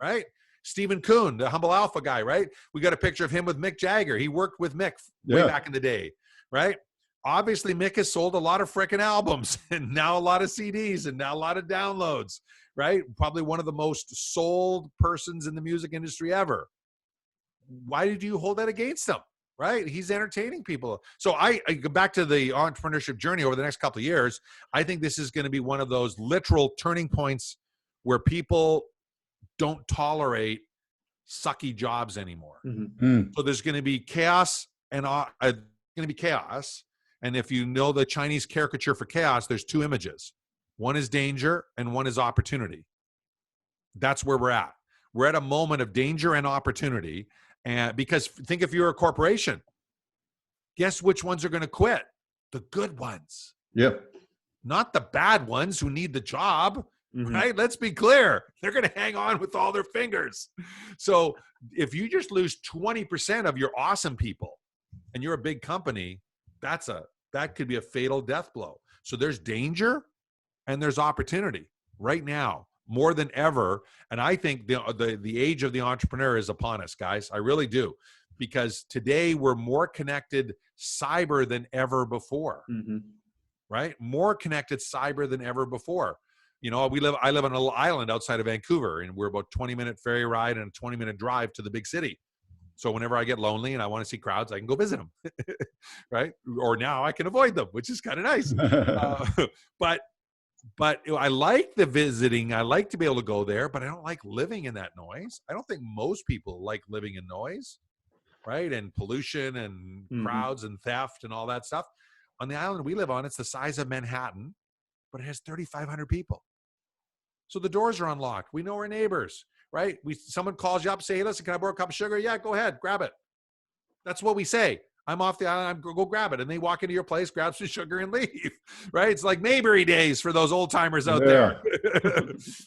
right? Stephen Kuhn, the Humble Alpha guy, right? We got a picture of him with Mick Jagger. He worked with Mick way back in the day, right? Obviously, Mick has sold a lot of frickin' albums and now a lot of CDs and now a lot of downloads, right? Probably one of the most sold persons in the music industry ever. Why did you hold that against him, right? He's entertaining people. So I go back to the entrepreneurship journey over the next couple of years. I think this is going to be one of those literal turning points where people don't tolerate sucky jobs anymore. So there's going to be chaos and And if you know the Chinese caricature for chaos, there's two images. One is danger and one is opportunity. That's where we're at. We're at a moment of danger and opportunity. And because think if you're a corporation, guess which ones are going to quit? The good ones. Yep. Not the bad ones who need the job. Right? Let's be clear. They're going to hang on with all their fingers. So if you just lose 20% of your awesome people and you're a big company, that could be a fatal death blow. So there's danger and there's opportunity right now more than ever. And I think the age of the entrepreneur is upon us, guys. I really do. Because today we're more connected cyber than ever before. Right? More connected cyber than ever before. You know, I live on a little island outside of Vancouver, and we're about 20-minute ferry ride and a 20-minute drive to the big city. So whenever I get lonely and I want to see crowds, I can go visit them, right? Or now I can avoid them, which is kind of nice. But I like the visiting. I like to be able to go there, but I don't like living in that noise. I don't think most people like living in noise, right? And pollution and crowds and theft and all that stuff. On the island we live on, it's the size of Manhattan, but it has 3,500 people. So the doors are unlocked. We know our neighbors, right? Someone calls you up, say, hey, listen, can I borrow a cup of sugar? Yeah, go ahead, grab it. That's what we say. I'm off the island, go grab it. And they walk into your place, grab some sugar and leave, right? It's like Mayberry days for those old timers out there.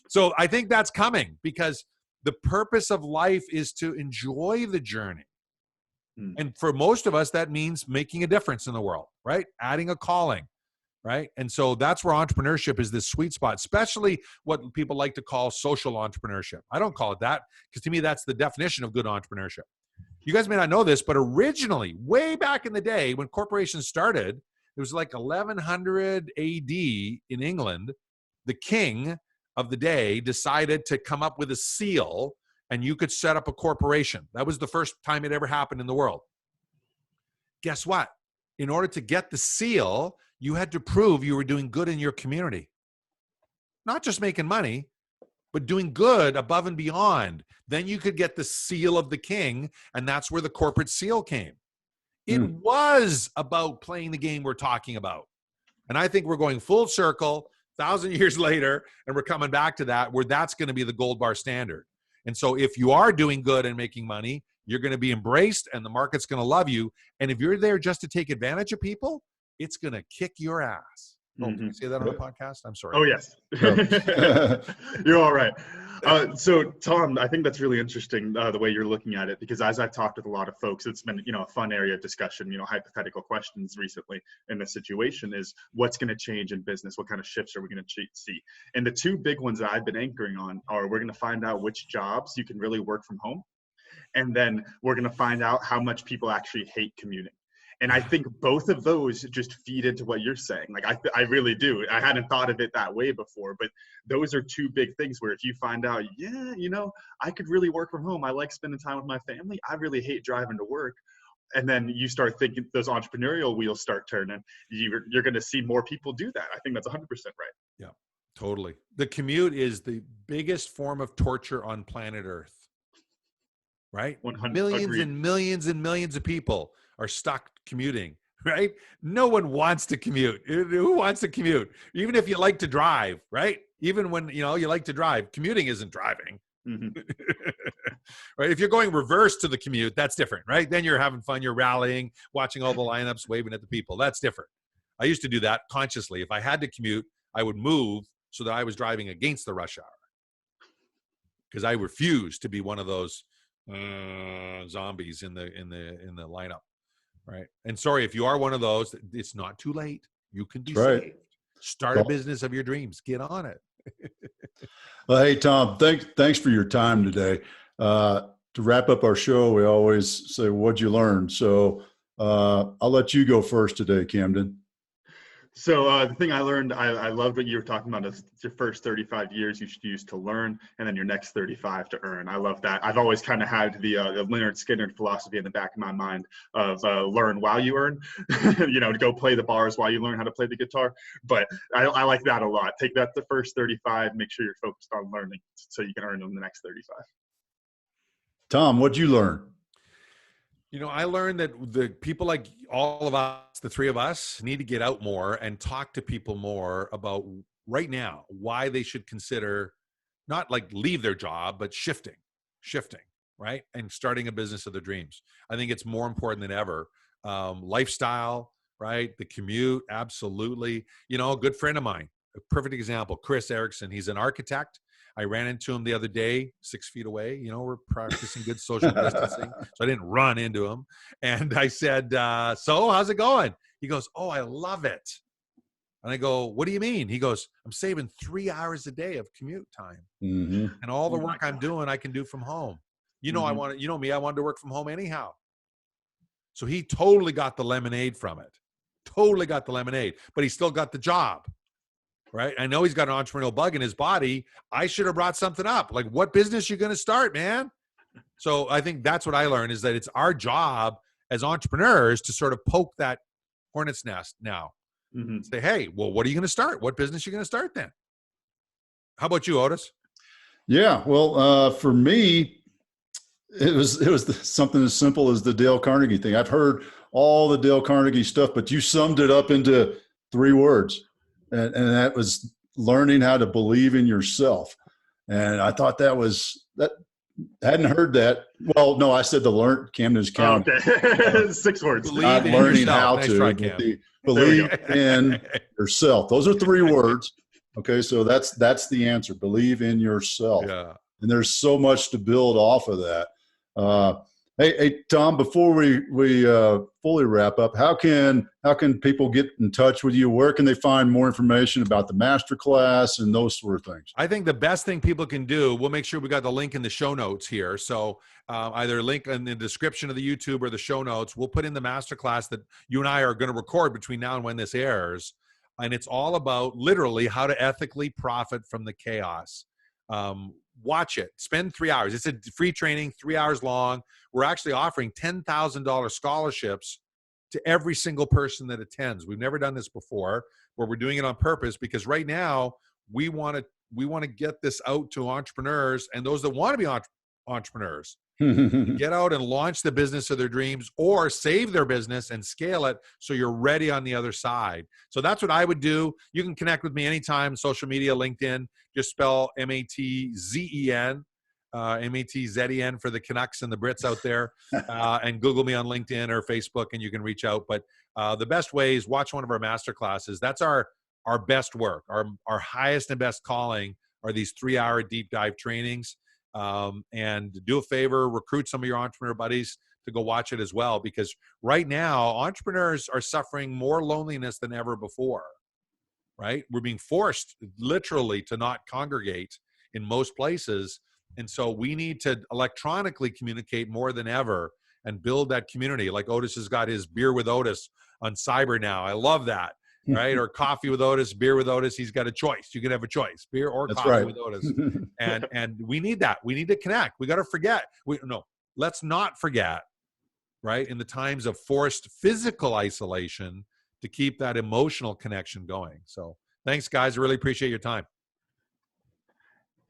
So I think that's coming because the purpose of life is to enjoy the journey. And for most of us, that means making a difference in the world, right? Adding a calling. Right. And so that's where entrepreneurship is this sweet spot, especially what people like to call social entrepreneurship. I don't call it that because to me, that's the definition of good entrepreneurship. You guys may not know this, but originally, way back in the day when corporations started, it was like 1100 AD in England. The king of the day decided to come up with a seal and you could set up a corporation. That was the first time it ever happened in the world. Guess what? In order to get the seal, you had to prove you were doing good in your community. Not just making money, but doing good above and beyond. Then you could get the seal of the king, and that's where the corporate seal came. It was about playing the game we're talking about. And I think we're going full circle 1,000 years later, and we're coming back to that, where that's going to be the gold bar standard. And so if you are doing good and making money, you're going to be embraced, and the market's going to love you. And if you're there just to take advantage of people, it's going to kick your ass. Oh, can I say that on the podcast? I'm sorry. Oh, yes. You're all right. So, Tom, I think that's really interesting, the way you're looking at it, because as I've talked with a lot of folks, it's been, a fun area of discussion, hypothetical questions recently in this situation is what's going to change in business? What kind of shifts are we going to see? And the two big ones that I've been anchoring on are we're going to find out which jobs you can really work from home. And then we're going to find out how much people actually hate commuting. And I think both of those just feed into what you're saying. Like, I really do. I hadn't thought of it that way before, but those are two big things where if you find out, I could really work from home. I like spending time with my family. I really hate driving to work. And then you start thinking those entrepreneurial wheels start turning. You're going to see more people do that. I think that's 100% right. Yeah, totally. The commute is the biggest form of torture on planet Earth. Right? 100, millions agreed. and millions and millions of people are stuck commuting, right? No one wants to commute. Who wants to commute? Even if you like to drive, right? Even when, you like to drive, commuting isn't driving. Mm-hmm. Right? If you're going reverse to the commute, that's different, right? Then you're having fun, you're rallying, watching all the lineups, waving at the people. That's different. I used to do that consciously. If I had to commute, I would move so that I was driving against the rush hour because I refused to be one of those zombies in the lineup, right? And sorry, if you are one of those, it's not too late. You can be saved. Start a business of your dreams. Get on it. Well, hey, Tom, thanks for your time today. To wrap up our show, we always say, what'd you learn? So I'll let you go first today, Camden. So the thing I learned, I loved what you were talking about is your first 35 years you should use to learn and then your next 35 to earn. I love that. I've always kind of had the Leonard Skinner philosophy in the back of my mind of learn while you earn, to go play the bars while you learn how to play the guitar. But I like that a lot. Take that the first 35, make sure you're focused on learning so you can earn in the next 35. Tom, what'd you learn? I learned that the people like all of us, the three of us, need to get out more and talk to people more about right now why they should consider not like leave their job, but shifting, right? And starting a business of their dreams. I think it's more important than ever. Lifestyle, right? The commute, absolutely. A good friend of mine, a perfect example, Chris Erickson. He's an architect. I ran into him the other day, 6 feet away. We're practicing good social distancing, so I didn't run into him. And I said, so how's it going? He goes, oh, I love it. And I go, what do you mean? He goes, I'm saving 3 hours a day of commute time. Mm-hmm. And all the work I'm doing, I can do from home. I wanted to work from home anyhow. So he totally got the lemonade from it. But he still got the job. Right. I know he's got an entrepreneurial bug in his body. I should have brought something up. Like, what business you going to start, man? So I think that's what I learned is that it's our job as entrepreneurs to sort of poke that hornet's nest now. Mm-hmm. Say, hey, well, what are you going to start? What business are you going to start then? How about you, Otis? Yeah. Well, for me, it was something as simple as the Dale Carnegie thing. I've heard all the Dale Carnegie stuff, but you summed it up into 3 words. And that was learning how to believe in yourself. And I thought that hadn't heard that. Well, no, I said to learn. Camden's counting. Okay. 6 words. Not learning how to believe in yourself. Those are 3 words. Okay. So that's the answer. Believe in yourself. Yeah. And there's so much to build off of that. Hey, Tom, before we fully wrap up, how can people get in touch with you? Where can they find more information about the masterclass and those sort of things? I think the best thing people can do, we'll make sure we got the link in the show notes here. So either link in the description of the YouTube or the show notes, we'll put in the masterclass that you and I are going to record between now and when this airs. And it's all about literally how to ethically profit from the chaos. Watch it. Spend 3 hours. It's a free training, 3 hours long. We're actually offering $10,000 scholarships to every single person that attends. We've never done this before, where we're doing it on purpose because right now we want to get this out to entrepreneurs and those that want to be entrepreneurs. Get out and launch the business of their dreams or save their business and scale it so you're ready on the other side. So that's what I would do. You can connect with me anytime, social media, LinkedIn, just spell Matzen. MATZEN for the Canucks and the Brits out there, and Google me on LinkedIn or Facebook, and you can reach out. But the best way is watch one of our master classes. That's our best work. Our highest and best calling are these 3-hour deep dive trainings. And do a favor, recruit some of your entrepreneur buddies to go watch it as well, because right now entrepreneurs are suffering more loneliness than ever before, right? We're being forced literally to not congregate in most places. And so we need to electronically communicate more than ever and build that community. Like Otis has got his Beer with Otis on Cyber now. I love that. Right? Or Coffee with Otis, Beer with Otis. He's got a choice. You can have a choice, beer or That's coffee right. with Otis. And we need that. We need to connect. We got to forget. Let's not forget, right? In the times of forced physical isolation, to keep that emotional connection going. So thanks, guys. I really appreciate your time.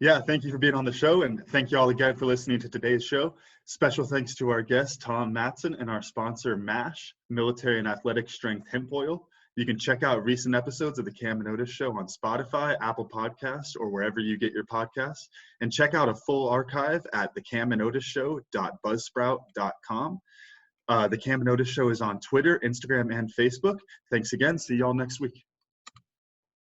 Yeah, thank you for being on the show, and thank you all again for listening to today's show. Special thanks to our guest, Tom Matzen, and our sponsor, MASH, Military and Athletic Strength Hemp Oil. You can check out recent episodes of the Cam and Otis Show on Spotify, Apple Podcasts, or wherever you get your podcasts. And check out a full archive at thecamandotisshow.buzzsprout.com. The Cam and Otis Show is on Twitter, Instagram, and Facebook. Thanks again. See you all next week.